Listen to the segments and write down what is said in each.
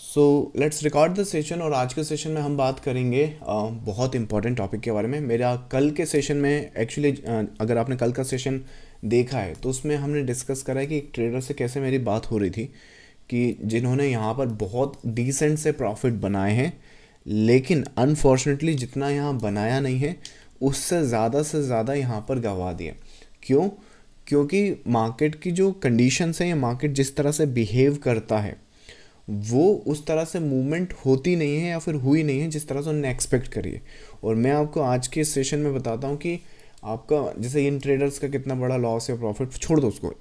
So let's record the session. और आज के सेशन में हम बात करेंगे बहुत इंपॉर्टेंट टॉपिक के बारे में। मेरा कल के सेशन में एक्चुअली अगर आपने कल का सेशन देखा है तो उसमें हमने डिस्कस करा है कि एक ट्रेडर से कैसे मेरी बात हो रही थी कि जिन्होंने यहाँ पर बहुत डिसेंट से प्रॉफिट बनाए हैं, लेकिन अनफॉर्चुनेटली जितना यहाँ बनाया नहीं है उससे ज़्यादा से ज़्यादा यहाँ पर गंवा दिया। क्यों? क्योंकि मार्केट की जो कंडीशंस है या मार्केट जिस तरह से बिहेव करता है वो उस तरह से मूवमेंट होती नहीं है या फिर हुई नहीं है जिस तरह से उन्होंने एक्सपेक्ट करी है। और मैं आपको आज के सेशन में बताता हूँ कि आपका जैसे इन ट्रेडर्स का कितना बड़ा लॉस या प्रॉफिट छोड़ दो उसको,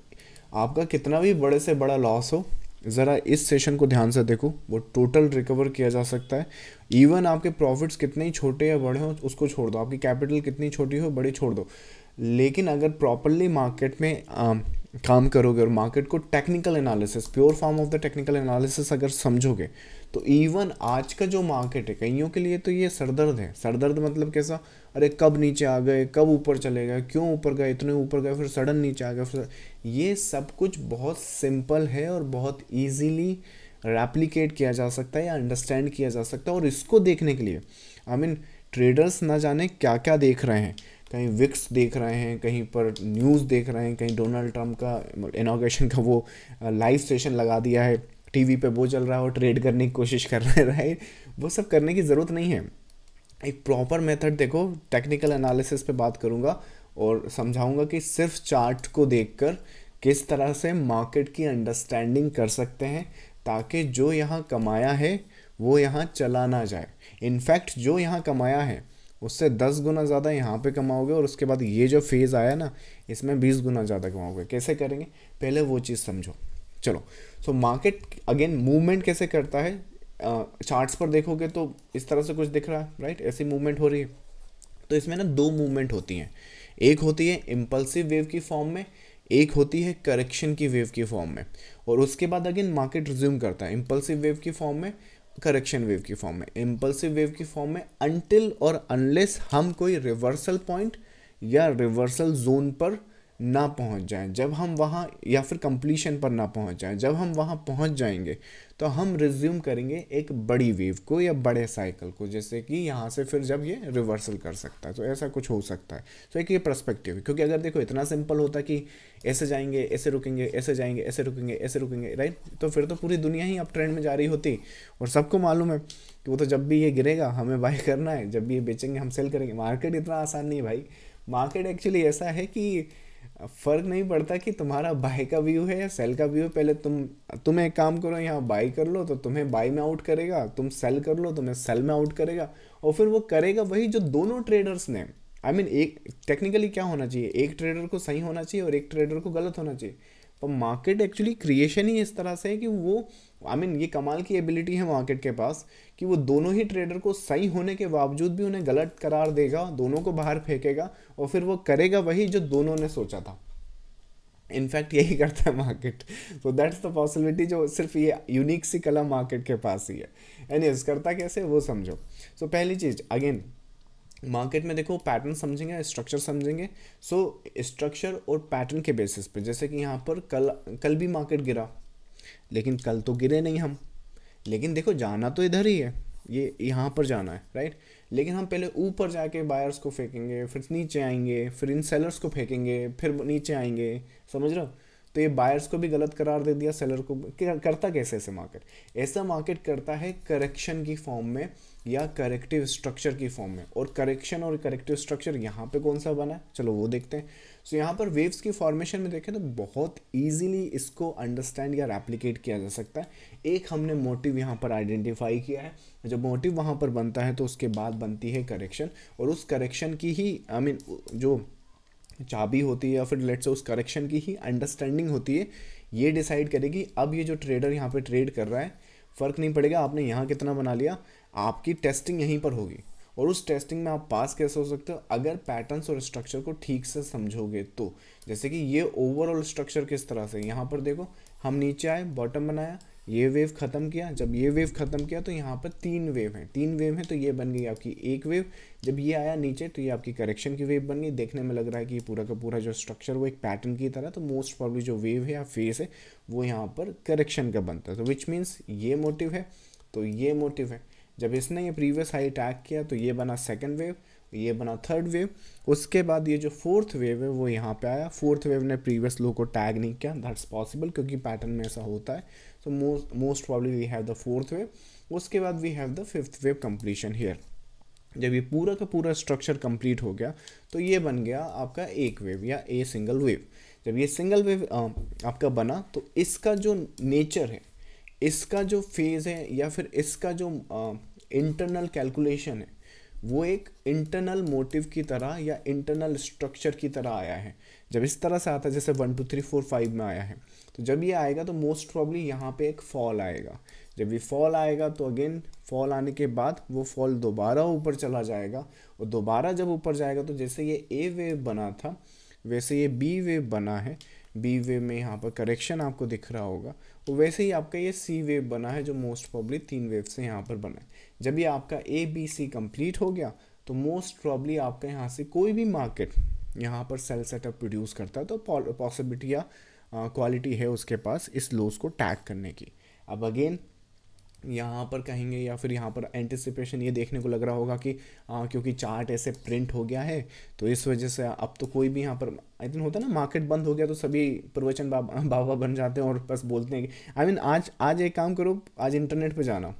आपका कितना भी बड़े से बड़ा लॉस हो, ज़रा इस सेशन को ध्यान से देखो, वो टोटल रिकवर किया जा सकता है। इवन आपके प्रॉफिट्स कितने ही छोटे या बड़े हो उसको छोड़ दो, आपकी कैपिटल कितनी छोटी हो बड़ी छोड़ दो, लेकिन अगर प्रॉपरली मार्केट में काम करोगे और मार्केट को technical analysis, pure form of the technical analysis अगर समझोगे तो इवन आज का जो मार्केट है कईयों के लिए तो ये सरदर्द है। सरदर्द मतलब कैसा? अरे कब नीचे आ गए, कब ऊपर चले गए, क्यों ऊपर गए, इतने ऊपर गए फिर सडन नीचे आ गए, फिर ये सब कुछ बहुत सिंपल है और बहुत ईजीली रेप्लिकेट किया जा सकता है या अंडरस्टैंड किया जा सकता है। और इसको देखने के लिए ट्रेडर्स ना जाने क्या क्या देख रहे हैं, कहीं विक्स देख रहे हैं, कहीं पर न्यूज़ देख रहे हैं, कहीं डोनाल्ड ट्रंप का इनॉग्रेशन का वो लाइव सेशन लगा दिया है टीवी पे, वो चल रहा है और ट्रेड करने की कोशिश कर रहे हैं, राइट? वो सब करने की ज़रूरत नहीं है। एक प्रॉपर मेथड देखो, टेक्निकल एनालिसिस पे बात करूँगा और समझाऊंगा कि सिर्फ चार्ट को देखकर किस तरह से मार्केट की अंडरस्टैंडिंग कर सकते हैं ताकि जो यहाँ कमाया है वो यहाँ चला ना जाए। इनफैक्ट जो यहाँ कमाया है उससे 10 गुना ज़्यादा यहाँ पे कमाओगे और उसके बाद ये जो फेज़ आया ना इसमें 20 गुना ज़्यादा कमाओगे। कैसे करेंगे पहले वो चीज़ समझो। चलो, सो मार्केट अगेन मूवमेंट कैसे करता है, चार्ट्स पर देखोगे तो इस तरह से कुछ दिख रहा है, राइट? ऐसी मूवमेंट हो रही है। तो इसमें ना दो मूवमेंट होती हैं, एक होती है इम्पल्सिव वेव की फॉर्म में, एक होती है करेक्शन की वेव की फॉर्म में। और उसके बाद अगेन मार्केट रिज्यूम करता है इम्पल्सिव वेव की फॉर्म में, करेक्शन वेव की फॉर्म में। इम्पल्सिव वेव की फॉर्म में अनटिल और अनलेस हम कोई रिवर्सल पॉइंट या रिवर्सल जोन पर ना पहुंच जाएं, जब हम वहाँ या फिर कंप्लीशन पर ना पहुंच जाएं, जब हम वहाँ पहुंच जाएंगे तो हम रिज्यूम करेंगे एक बड़ी वेव को या बड़े साइकिल को, जैसे कि यहाँ से फिर जब ये रिवर्सल कर सकता है तो ऐसा कुछ हो सकता है। तो एक ये पर्सपेक्टिव है, क्योंकि अगर देखो इतना सिंपल होता कि ऐसे जाएंगे ऐसे रुकेंगे, ऐसे जाएंगे ऐसे रुकेंगे ऐसे रुकेंगे, राइट? तो फिर तो पूरी दुनिया ही अप ट्रेंड में जा रही होती और सबको मालूम है कि वो तो जब भी ये गिरेगा हमें बाय करना है, जब भी ये बेचेंगे हम सेल करेंगे। मार्केट इतना आसान नहीं है भाई। मार्केट एक्चुअली ऐसा है कि फ़र्क नहीं पड़ता कि तुम्हारा बाय का व्यू है या सेल का व्यू है। पहले तुम एक काम करो, यहाँ बाय कर लो तो तुम्हें बाय में आउट करेगा, तुम सेल कर लो तुम्हें सेल में आउट करेगा। और फिर वो करेगा वही जो दोनों ट्रेडर्स ने, एक टेक्निकली क्या होना चाहिए, एक ट्रेडर को सही होना चाहिए और एक ट्रेडर को गलत होना चाहिए। पर मार्केट एक्चुअली क्रिएशन ही इस तरह से है कि वो ये कमाल की एबिलिटी है मार्केट के पास कि वो दोनों ही ट्रेडर को सही होने के बावजूद भी उन्हें गलत करार देगा, दोनों को बाहर फेंकेगा और फिर वो करेगा वही जो दोनों ने सोचा था। इनफैक्ट यही करता है मार्केट। तो दैट्स द पॉसिबिलिटी जो सिर्फ ये यूनिक सी कला मार्केट के पास ही है। एनीवेज, करता कैसे वो समझो। सो पहली चीज़ अगेन मार्केट में देखो, पैटर्न समझेंगे, स्ट्रक्चर समझेंगे। सो स्ट्रक्चर और पैटर्न के बेसिस पे, जैसे कि यहाँ पर कल भी मार्केट गिरा, लेकिन कल तो गिरे नहीं हम, लेकिन देखो जाना तो इधर ही है, ये यहाँ पर जाना है, राइट? लेकिन हम पहले ऊपर जाके बायर्स को फेंकेंगे, फिर नीचे आएंगे, फिर इन सेलर्स को फेंकेंगे, फिर नीचे आएंगे, समझ रहे हो? तो ये बायर्स को भी गलत करार दे दिया, सेलर को। करता कैसे ऐसे मार्केट? ऐसा मार्केट करता है करेक्शन की फॉर्म में या करेक्टिव स्ट्रक्चर की फॉर्म में। और करेक्शन और करेक्टिव स्ट्रक्चर यहाँ पे कौन सा बना है, चलो वो देखते हैं। सो यहाँ पर वेव्स की फॉर्मेशन में देखें तो बहुत ईजिली इसको अंडरस्टैंड या रेप्लिकेट किया जा सकता है। एक हमने मोटिव यहाँ पर आइडेंटिफाई किया है, जब मोटिव वहाँ पर बनता है तो उसके बाद बनती है करेक्शन, और उस करेक्शन की ही जो चाबी होती है या फिर लेट्स से उस करेक्शन की ही अंडरस्टैंडिंग होती है, ये डिसाइड करेगी अब ये जो ट्रेडर यहाँ पे ट्रेड कर रहा है, फ़र्क नहीं पड़ेगा आपने यहाँ कितना बना लिया, आपकी टेस्टिंग यहीं पर होगी। और उस टेस्टिंग में आप पास कैसे हो सकते हो, अगर पैटर्न्स और स्ट्रक्चर को ठीक से समझोगे तो। जैसे कि ये ओवरऑल स्ट्रक्चर किस तरह से, यहाँ पर देखो हम नीचे आए, बॉटम बनाया, ये वेव ख़त्म किया, जब ये वेव ख़त्म किया तो यहाँ पर 3 वेव हैं, 3 वेव हैं, तो ये बन गई आपकी एक वेव। जब ये आया नीचे तो ये आपकी करेक्शन की वेव बन गई। देखने में लग रहा है कि ये पूरा का पूरा जो स्ट्रक्चर वो एक पैटर्न की तरह, तो मोस्ट प्रॉब्ली जो वेव है या फेस है वो यहाँ पर करेक्शन का बनता है। तो विच मीन्स ये मोटिव है, तो ये मोटिव है। जब इसने ये प्रीवियस हाई टैग किया तो ये बना सेकेंड वेव, ये बना थर्ड वेव। उसके बाद ये जो फोर्थ वेव है वो यहाँ पे आया। फोर्थ वेव ने प्रीवियस लो को टैग नहीं किया, दैट्स पॉसिबल क्योंकि पैटर्न में ऐसा होता है। So most probably we have the fourth wave. उसके बाद we have the fifth wave completion here. जब ये पूरा का पूरा स्ट्रक्चर कंप्लीट हो गया तो ये बन गया आपका एक वेव या ए सिंगल वेव। जब ये सिंगल वेव आपका बना तो इसका जो नेचर है, इसका जो फेज़ है या फिर इसका जो इंटरनल कैलकुलेशन है वो एक इंटरनल मोटिव की तरह या इंटरनल स्ट्रक्चर की तरह आया है। जब इस तरह से आता है जैसे 1 2 3 4 5 में आया है, तो जब ये आएगा तो मोस्ट प्रॉब्ली यहाँ पे एक फॉल आएगा। जब ये फॉल आएगा तो अगेन फॉल आने के बाद वो फॉल दोबारा ऊपर चला जाएगा, और दोबारा जब ऊपर जाएगा तो जैसे ये ए वेव बना था वैसे ये बी वेव बना है। बी वेव में यहाँ पर करेक्शन आपको दिख रहा होगा, तो वैसे ही आपका ये सी वेव बना है जो मोस्ट प्रॉब्ली 3 वेव से यहाँ पर बना है। जब ये आपका ए बी सी कंप्लीट हो गया तो मोस्ट प्रॉब्ली आपका यहाँ से कोई भी मार्केट यहाँ पर सेल सेटअप प्रोड्यूस करता है, तो पॉसिबिलिटी या क्वालिटी है उसके पास इस लोस को टैग करने की। अब अगेन यहाँ पर कहेंगे या फिर यहाँ पर एंटिसिपेशन ये देखने को लग रहा होगा कि क्योंकि चार्ट ऐसे प्रिंट हो गया है तो इस वजह से अब तो कोई भी यहाँ पर आई थिंक होता है ना, मार्केट बंद हो गया तो सभी प्रवचन बाबा बन जाते हैं और बस बोलते हैं कि आई मीन आज एक काम करो, आज इंटरनेट पे जाना,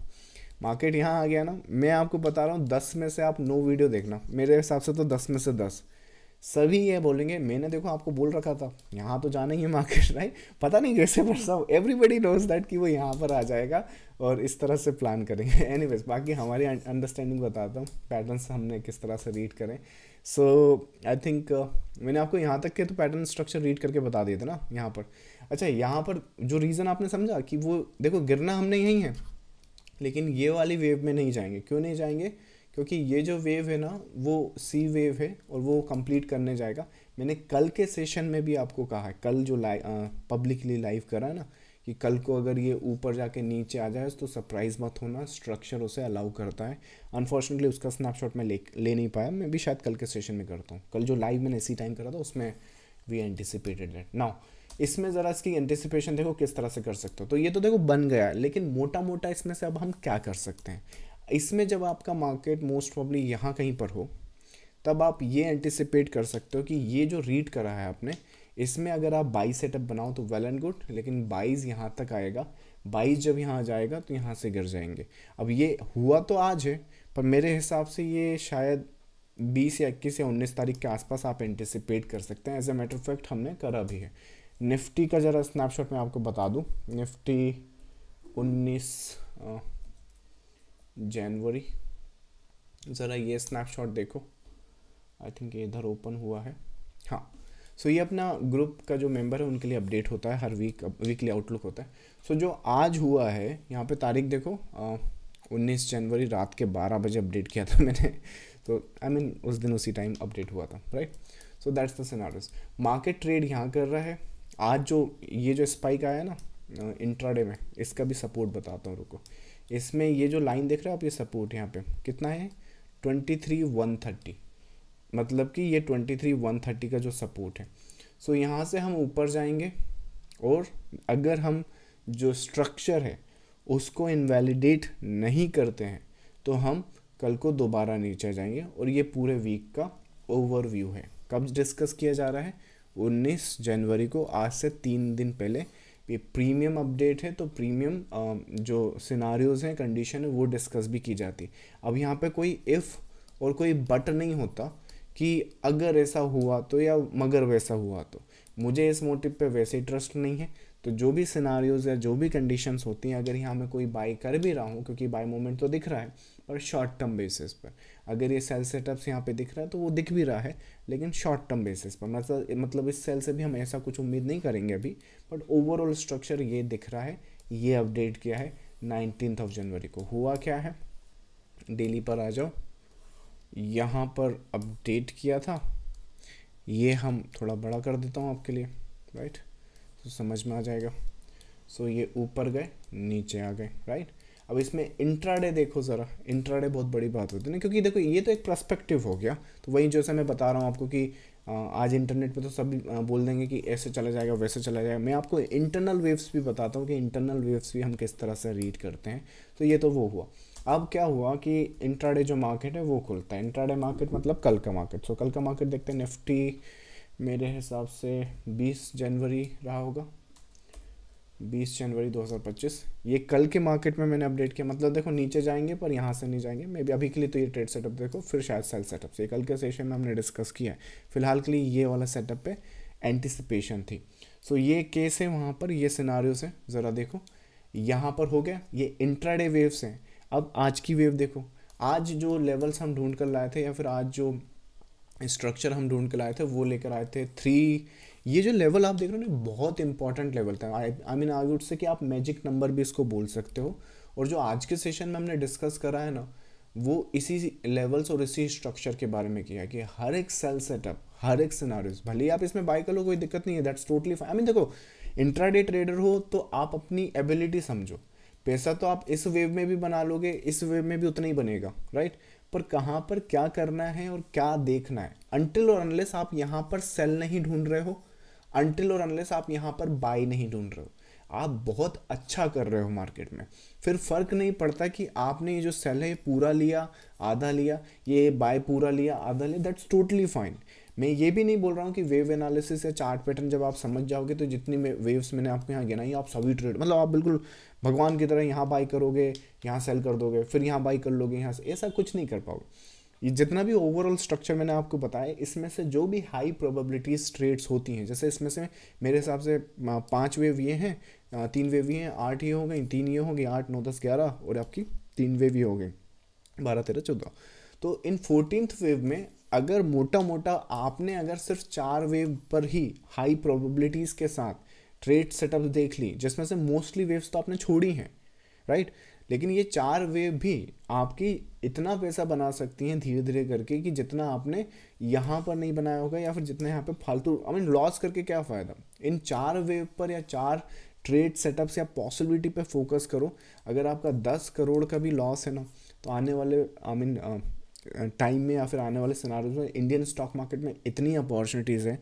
मार्केट यहाँ आ गया ना, मैं आपको बता रहा हूँ 10 में से आप 9 वीडियो देखना, मेरे हिसाब से तो 10 में से 10 सभी ये बोलेंगे मैंने देखो आपको बोल रखा था यहाँ तो जाना ही है मार्केट, राइट। पता नहीं कैसे पर सब एवरीबडी नोज दैट कि वो यहाँ पर आ जाएगा और इस तरह से प्लान करेंगे। एनीवेज बाकी हमारी अंडरस्टैंडिंग बताता हूँ, पैटर्न्स हमने किस तरह से रीड करें। सो आई थिंक मैंने आपको यहाँ तक के तो पैटर्न स्ट्रक्चर रीड करके बता दिए थे ना यहाँ पर। अच्छा, यहाँ पर जो रीज़न आपने समझा कि वो देखो गिरना हमने यहीं है, लेकिन ये वाली वेव में नहीं जाएंगे। क्यों नहीं जाएंगे? क्योंकि ये जो वेव है ना वो सी वेव है और वो कंप्लीट करने जाएगा। मैंने कल के सेशन में भी आपको कहा है, कल जो पब्लिकली लाइव करा है ना, कि कल को अगर ये ऊपर जाके नीचे आ जाए तो सरप्राइज़ मत होना, स्ट्रक्चर उसे अलाउ करता है। अनफॉर्चुनेटली उसका स्नैपशॉट मैं ले नहीं पाया, मैं भी शायद कल के सेशन में करता हूँ। कल जो लाइव मैंने इसी टाइम करा था उसमें वी एंटिसिपेटेड दैट। नाउ इसमें ज़रा इसकी एंटिसिपेशन देखो किस तरह से कर सकते हो। तो ये तो देखो बन गया, लेकिन मोटा मोटा इसमें से अब हम क्या कर सकते हैं। इसमें जब आपका मार्केट मोस्ट प्रॉब्ली यहाँ कहीं पर हो तब आप ये एंटिसिपेट कर सकते हो कि ये जो रीड करा है आपने, इसमें अगर आप बाई सेटअप बनाओ तो वेल एंड गुड, लेकिन बाईज यहाँ तक आएगा, बाईज जब यहाँ आ जाएगा तो यहाँ से गिर जाएंगे। अब ये हुआ तो आज है, पर मेरे हिसाब से ये शायद 20 या 21 या 19 तारीख के आसपास आप एंटिसिपेट कर सकते हैं। As a matter of fact हमने करा भी है। निफ्टी का ज़रा स्नैपशॉट मैं आपको बता दूँ। निफ्टी 19 जनवरी, ज़रा ये स्नैपशॉट देखो, आई थिंक ये इधर ओपन हुआ है। हाँ, सो ये अपना ग्रुप का जो मेंबर है उनके लिए अपडेट होता है, हर वीकली आउटलुक होता है। सो जो आज हुआ है यहाँ पे तारीख देखो, 19 जनवरी रात के 12 बजे अपडेट किया था मैंने, तो आई मीन उस दिन उसी टाइम अपडेट हुआ था, right. So that's the scenarios. Market trade यहाँ कर रहा है। आज जो ये जो स्पाइक आया ना इंट्राडे में, इसका भी सपोर्ट बताता हूँ, रुको। इसमें ये जो लाइन देख रहे हो आप, ये सपोर्ट यहाँ पे कितना है 23,130, मतलब कि ये 23,130 का जो सपोर्ट है। सो यहाँ से हम ऊपर जाएंगे और अगर हम जो स्ट्रक्चर है उसको इनवैलिडेट नहीं करते हैं तो हम कल को दोबारा नीचे जाएंगे। और ये पूरे वीक का ओवरव्यू है। कब डिस्कस किया जा रहा है? 19 जनवरी को, आज से 3 दिन पहले। ये प्रीमियम अपडेट है, तो प्रीमियम जो सिनारियोज़ हैं, कंडीशन है, वो डिस्कस भी की जाती है। अब यहाँ पे कोई इफ़ और कोई बट नहीं होता कि अगर ऐसा हुआ तो या मगर वैसा हुआ तो। मुझे इस मोटिव पे वैसे ही ट्रस्ट नहीं है। तो जो भी सिनारियोज़ या जो भी कंडीशंस होती हैं, अगर यहाँ मैं कोई बाई कर भी रहा हूँ, क्योंकि बाई मोमेंट तो दिख रहा है पर शॉर्ट टर्म बेसिस पर, अगर ये सेल सेटअप्स यहाँ पे दिख रहा है तो वो दिख भी रहा है, लेकिन शॉर्ट टर्म बेसिस पर। मतलब इस सेल से भी हम ऐसा कुछ उम्मीद नहीं करेंगे अभी, बट ओवरऑल स्ट्रक्चर ये दिख रहा है। ये अपडेट किया है 19 जनवरी को। हुआ क्या है, डेली पर आ जाओ, यहाँ पर अपडेट किया था। ये हम थोड़ा बड़ा कर देता हूँ आपके लिए, राइट, तो समझ में आ जाएगा। सो ये ऊपर गए नीचे आ गए, राइट। अब इसमें इंट्राडे देखो ज़रा, इंट्राडे बहुत बड़ी बात होती है ना, क्योंकि देखो ये तो एक पर्सपेक्टिव हो गया। तो वही जैसे मैं बता रहा हूँ आपको कि आज इंटरनेट पे तो सब बोल देंगे कि ऐसे चला जाएगा वैसे चला जाएगा, मैं आपको इंटरनल वेव्स भी बताता हूँ कि इंटरनल वेव्स भी हम किस तरह से रीड करते हैं। तो ये तो वो हुआ। अब क्या हुआ कि इंट्राडे जो मार्केट है वो खुलता है। इंट्राडे मार्केट मतलब कल का मार्केट। सो कल का मार्केट देखते हैं। निफ्टी मेरे हिसाब से 20 जनवरी रहा होगा, 20 जनवरी 2025। ये कल के मार्केट में मैंने अपडेट किया, मतलब देखो नीचे जाएंगे पर यहाँ से नहीं जाएंगे मे बी। अभी के लिए तो ये ट्रेड सेटअप देखो, फिर शायद सेल सेटअप से कल के सेशन में हमने डिस्कस किया है। फिलहाल के लिए ये वाला सेटअप पे एंटिसिपेशन थी। सो ये केस है वहाँ पर, ये सिनारियो से ज़रा देखो यहाँ पर हो गया। ये इंट्राडे वेव्स हैं। अब आज की वेव देखो, आज जो लेवल्स हम ढूंढ कर लाए थे या फिर आज जो स्ट्रक्चर हम ढूंढ कर लाए थे वो लेकर आए थे 3। ये जो लेवल आप देख रहे हो ना बहुत इंपॉर्टेंट लेवल था। I mean I would say कि आप मैजिक नंबर भी इसको बोल सकते हो। और जो आज के सेशन में हमने डिस्कस करा है ना वो इसी लेवल्स और इसी स्ट्रक्चर के बारे में किया कि हर एक सेल सेटअप, हर एक सिनारियोस, भले ही आप इसमें बाय कर लो कोई दिक्कत नहीं है, that's totally fine. I mean देखो इंट्राडे ट्रेडर हो तो आप अपनी एबिलिटी समझो। पैसा तो आप इस वेव में भी बना लोगे, इस वेव में भी उतना ही बनेगा, राइट। पर कहाँ पर क्या करना है और क्या देखना है, अनटिल और अनलेस आप यहाँ पर सेल नहीं ढूंढ रहे हो, अनटिल और अनलेस आप यहाँ पर बाय नहीं ढूंढ रहे हो, आप बहुत अच्छा कर रहे हो मार्केट में। फिर फर्क नहीं पड़ता कि आपने ये जो सेल है पूरा लिया आधा लिया, ये बाय पूरा लिया आधा लिया, दैट्स टोटली फाइन। मैं ये भी नहीं बोल रहा हूँ कि वेव एनालिसिस या चार्ट पैटर्न जब आप समझ जाओगे तो जितनी वेव्स मैंने आपको यहाँ गिनाई आप सभी ट्रेड, मतलब आप बिल्कुल भगवान की तरह यहाँ बाई करोगे यहाँ सेल कर दोगे फिर यहाँ बाई कर लोगे यहाँ से, ऐसा कुछ नहीं कर पाओगे। ये जितना भी ओवरऑल स्ट्रक्चर मैंने आपको बताया इसमें से जो भी हाई प्रोबेबिलिटीज ट्रेड्स होती हैं, जैसे इसमें से मेरे हिसाब से 5 वेव ये हैं, 3 वेव ये हैं, 8 ये हो गई, 3 ये हो गई, 8 9 10 11 और आपकी 3 वेव ये हो गई 12 13 14। तो इन 14th वेव में अगर मोटा मोटा आपने अगर सिर्फ 4 वेव पर ही हाई प्रोबेबिलिटीज़ के साथ ट्रेड सेटअप देख ली, जिसमें से मोस्टली वेव्स तो आपने छोड़ी हैं, राइट। लेकिन ये 4 वेव भी आपकी इतना पैसा बना सकती हैं धीरे धीरे करके कि जितना आपने यहाँ पर नहीं बनाया होगा या फिर जितना यहाँ पे फालतू आई मीन लॉस करके क्या फ़ायदा। इन 4 वेव पर या 4 ट्रेड सेटअप्स या पॉसिबिलिटी पे फोकस करो। अगर आपका 10 करोड़ का भी लॉस है ना तो आने वाले आई मीन टाइम में या फिर आने वाले सिनारियोज में इंडियन स्टॉक मार्केट में इतनी अपॉर्चुनिटीज़ हैं।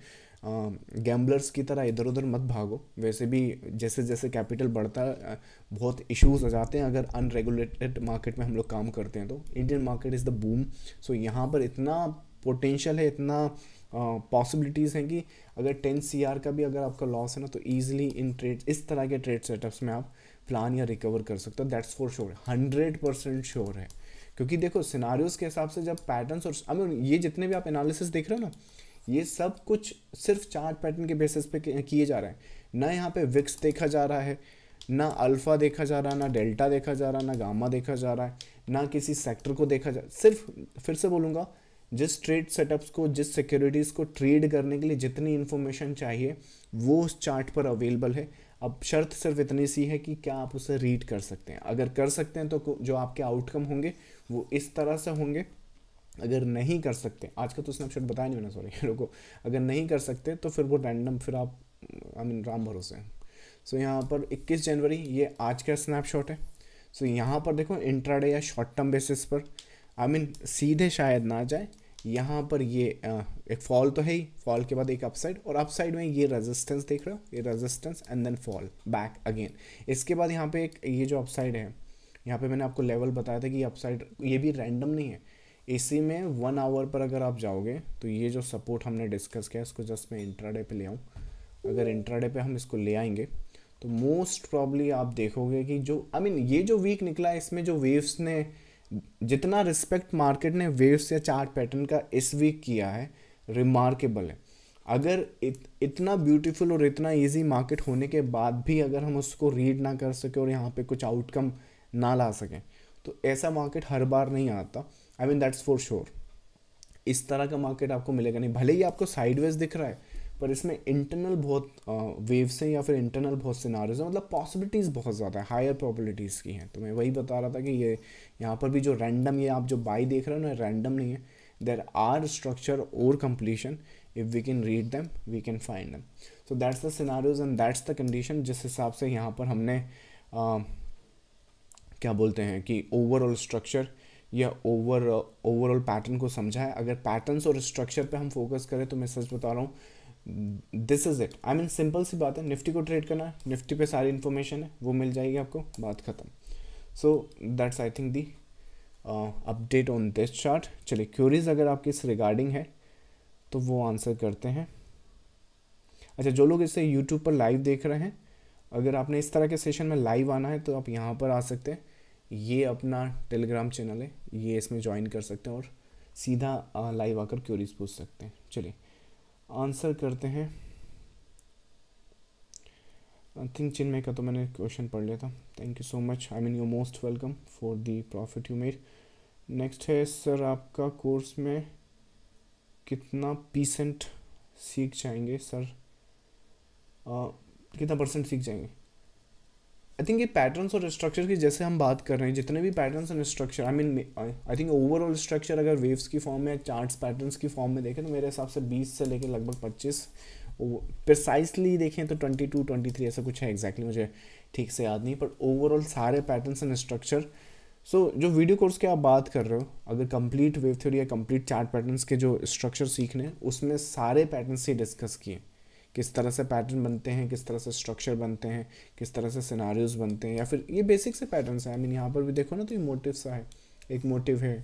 गैम्बलर्स की तरह इधर उधर मत भागो। वैसे भी जैसे जैसे कैपिटल बढ़ता है बहुत इश्यूज आ जाते हैं अगर अनरेगुलेटेड मार्केट में हम लोग काम करते हैं। तो Indian market is the boom. So यहाँ पर इतना पोटेंशियल है, इतना पॉसिबिलिटीज़ हैं कि अगर 10 CR का भी अगर आपका लॉस है ना तो ईजिली इन ट्रेड इस तरह के ट्रेड सेटअप्स में आप प्लान या रिकवर कर सकते हो। दैट्स फॉर श्योर, 100% श्योर है। क्योंकि देखो सिनारियोज के हिसाब से जब पैटर्न्स और आई मीन ये जितने भी आप एनालिसिस देख रहे हो ना ये सब कुछ सिर्फ चार्ट पैटर्न के बेसिस पे किए जा रहे हैं। ना यहाँ पे विक्स देखा जा रहा है, ना अल्फा देखा जा रहा है, ना डेल्टा देखा जा रहा है, ना गामा देखा जा रहा है, ना किसी सेक्टर को देखा जा। सिर्फ फिर से बोलूँगा जिस ट्रेड सेटअप्स को, जिस सिक्योरिटीज़ को ट्रेड करने के लिए जितनी इन्फॉर्मेशन चाहिए वो उस चार्ट पर अवेलेबल है। अब शर्त सिर्फ इतनी सी है कि क्या आप उसे रीड कर सकते हैं। अगर कर सकते हैं तो जो आपके आउटकम होंगे वो इस तरह से होंगे। अगर नहीं कर सकते, आज का तो स्नैपशॉट बताया नहीं मैंने, सॉरी रुको, अगर नहीं कर सकते तो फिर वो रैंडम, फिर आप आई मीन राम भरोसे हैं। सो यहाँ पर 21 जनवरी ये आज का स्नैपशॉट है। सो यहाँ पर देखो इंट्राडे या शॉर्ट टर्म बेसिस पर आई मीन सीधे शायद ना जाए। यहाँ पर ये एक फॉल तो है ही, फॉल के बाद एक अपसाइड, और अपसाइड में ये रेजिस्टेंस देख रहे हो, ये resistance and then fall back again. इसके बाद यहाँ पे एक ये जो अपसाइड है, यहाँ पे मैंने आपको लेवल बताया था कि अपसाइड ये भी रैंडम नहीं है। इसी में 1 आवर पर अगर आप जाओगे तो ये जो सपोर्ट हमने डिस्कस किया इसको जस्ट मैं इंट्राडे पे ले आऊँ। अगर इंट्राडे पे हम इसको ले आएंगे तो मोस्ट प्रॉब्ली आप देखोगे कि जो आई मीन ये जो वीक निकला है इसमें जो वेव्स ने जितना रिस्पेक्ट मार्केट ने वेव्स या चार्ट पैटर्न का इस वीक किया है रिमार्केबल है। अगर इतना ब्यूटीफुल और इतना इजी मार्केट होने के बाद भी अगर हम उसको रीड ना कर सके और यहाँ पे कुछ आउटकम ना ला सकें तो ऐसा मार्केट हर बार नहीं आता। I mean that's for sure. इस तरह का मार्केट आपको मिलेगा नहीं। भले ही आपको साइडवेज दिख रहा है पर इसमें इंटरनल बहुत वेव्स हैं या फिर इंटरनल बहुत सिनारियोज हैं, मतलब पॉसिबिलिटीज़ बहुत ज़्यादा है, हायर प्रोबेबिलिटीज़ की हैं। तो मैं वही बता रहा था कि ये यहाँ पर भी जो रैंडम ये आप जो बाई देख रहे हो ना रैंडम नहीं है। देयर आर स्ट्रक्चर और completion, if we can read them we can find them. तो that's the scenarios and that's the condition जिस हिसाब से यहाँ पर हमने क्या बोलते हैं कि ओवरऑल स्ट्रक्चर या ओवरऑल पैटर्न को समझा है। अगर पैटर्न्स और स्ट्रक्चर पे हम फोकस करें तो मैं सच बता रहा हूँ, this is it. I mean simple सी बात है, निफ्टी को ट्रेड करना है, निफ्टी पे सारी इन्फॉर्मेशन है, वो मिल जाएगी आपको, बात ख़त्म। So that's I think the update on this chart. चलिए क्यूरीज अगर आपकी इस रिगार्डिंग है तो वो आंसर करते हैं। अच्छा, जो लोग इसे यूट्यूब पर लाइव देख रहे हैं, अगर आपने इस तरह के सेशन में लाइव आना है तो आप यहाँ पर आ सकते हैं। ये अपना टेलीग्राम चैनल है, ये इसमें ज्वाइन कर सकते हैं और सीधा लाइव आकर क्यूरीज पूछ सकते हैं। चलिए आंसर करते हैं। आई थिंक चिन्मय का तो मैंने क्वेश्चन पढ़ लिया था। Thank you so much, I mean you most welcome for the profit you made. Next है सर, आपका कोर्स में कितना % सीख जाएंगे सर? कितना % सीख जाएंगे? आई थिंक ये पैटर्न्स और स्ट्रक्चर की जैसे हम बात कर रहे हैं, जितने भी patterns and structure, I mean I think overall structure अगर वेव्स की फॉर्म में, चार्ट्स पैटर्न्स की फॉर्म में देखें तो मेरे हिसाब से 20 से लेकर लगभग 25, प्रिसाइसली देखें तो 22, 23 ऐसा कुछ है, एग्जैक्टली मुझे ठीक से याद नहीं, पर ओवरऑल सारे पैटर्न्स एंड स्ट्रक्चर। सो जो वीडियो कोर्स की आप बात कर रहे हो, अगर कंप्लीट वेव थ्योरी या कंप्लीट चार्ट पैटर्न्स के जो स्ट्रक्चर सीखने हैं, उसमें सारे पैटर्न्स ही डिस्कस किए, किस तरह से पैटर्न बनते हैं, किस तरह से स्ट्रक्चर बनते हैं, किस तरह से सिनारियोज बनते हैं, या फिर ये बेसिक से पैटर्न्स हैं। आई मीन यहाँ पर भी देखो ना, तो ये मोटिव सा है, एक मोटिव है,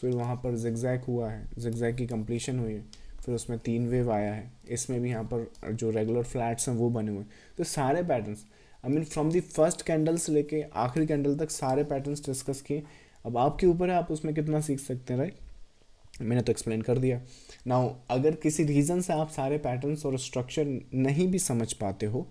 फिर वहाँ पर जिगजैग हुआ है, जिगजैग की कंप्लीशन हुई है, फिर उसमें 3 वेव आया है, इसमें भी यहाँ पर जो रेगुलर फ्लैट्स हैं वो बने हुए हैं। तो सारे patterns, I mean from the first candle से लेके आखिरी कैंडल तक सारे पैटर्न्स डिस्कस किए। अब आपके ऊपर है, आप उसमें कितना सीख सकते हैं, राइट? मैंने तो एक्सप्लेन कर दिया। नाउ अगर किसी रीज़न से आप सारे पैटर्न्स और स्ट्रक्चर नहीं भी समझ पाते हो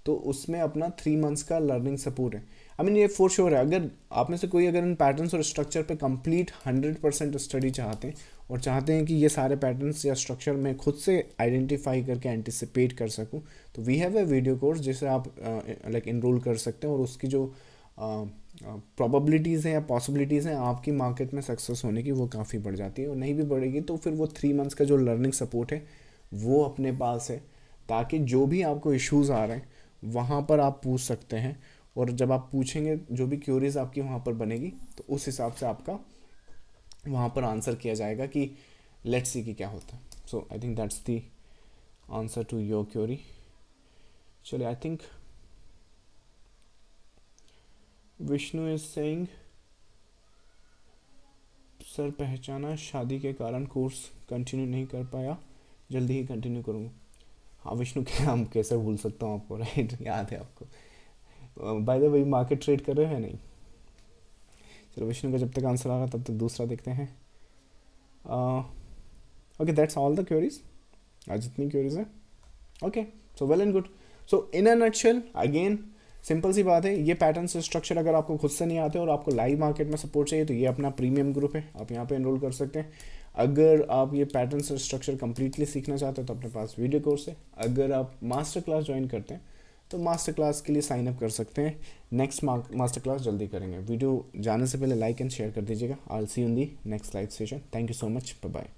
तो उसमें अपना 3 मंथ्स का लर्निंग सपोर्ट है। आई मीन ये फॉर श्योर है, अगर आप में से कोई अगर इन पैटर्न्स और स्ट्रक्चर पे कंप्लीट 100% स्टडी चाहते हैं और चाहते हैं कि ये सारे पैटर्न्स या स्ट्रक्चर मैं खुद से आइडेंटिफाई करके एंटिसिपेट कर सकूं, तो we have a video course जिसे आप लाइक इनरोल कर सकते हैं और उसकी जो प्रोबेबिलिटीज़ हैं या पॉसिबिलिटीज़ हैं आपकी मार्केट में सक्सेस होने की, वो काफ़ी बढ़ जाती है। और नहीं भी बढ़ेगी तो फिर वो 3 मंथ्स का जो लर्निंग सपोर्ट है वो अपने पास है, ताकि जो भी आपको इश्यूज़ आ रहे हैं वहाँ पर आप पूछ सकते हैं, और जब आप पूछेंगे जो भी क्यूरीज आपकी वहाँ पर बनेगी तो उस हिसाब से आपका वहाँ पर आंसर किया जाएगा कि लेट्स सी कि क्या होता है। So I think that's the answer to your query. चलिए, I think Vishnu is saying sir पहचाना, शादी के कारण कोर्स कंटिन्यू नहीं कर पाया, जल्दी ही कंटिन्यू करूँगा। हाँ विष्णु, क्या हम कैसे भूल सकता हूँ आपको, राइट? याद है आपको। By the way market trade कर रहे हैं नहीं? चलो विष्णु का जब तक आंसर आ रहा तब तक दूसरा देखते हैं। Okay, that's all the queries, आज जितनी क्वेरीज है। Okay, so well and good. So in a nutshell again simple सी बात है, ये पैटर्न से स्ट्रक्चर अगर आपको खुद से नहीं आते और आपको लाइव मार्केट में सपोर्ट चाहिए तो ये अपना प्रीमियम ग्रुप है, आप यहाँ पे एनरोल कर सकते हैं। अगर आप ये पैटर्न से स्ट्रक्चर कंप्लीटली सीखना चाहते हैं तो अपने पास वीडियो कोर्स है। अगर आप मास्टर क्लास ज्वाइन करते हैं तो मास्टर क्लास के लिए साइन अप कर सकते हैं। नेक्स्ट मास्टर क्लास जल्दी करेंगे। वीडियो जाने से पहले लाइक एंड शेयर कर दीजिएगा। I will see you in the next live session. Thank you so much, bye bye.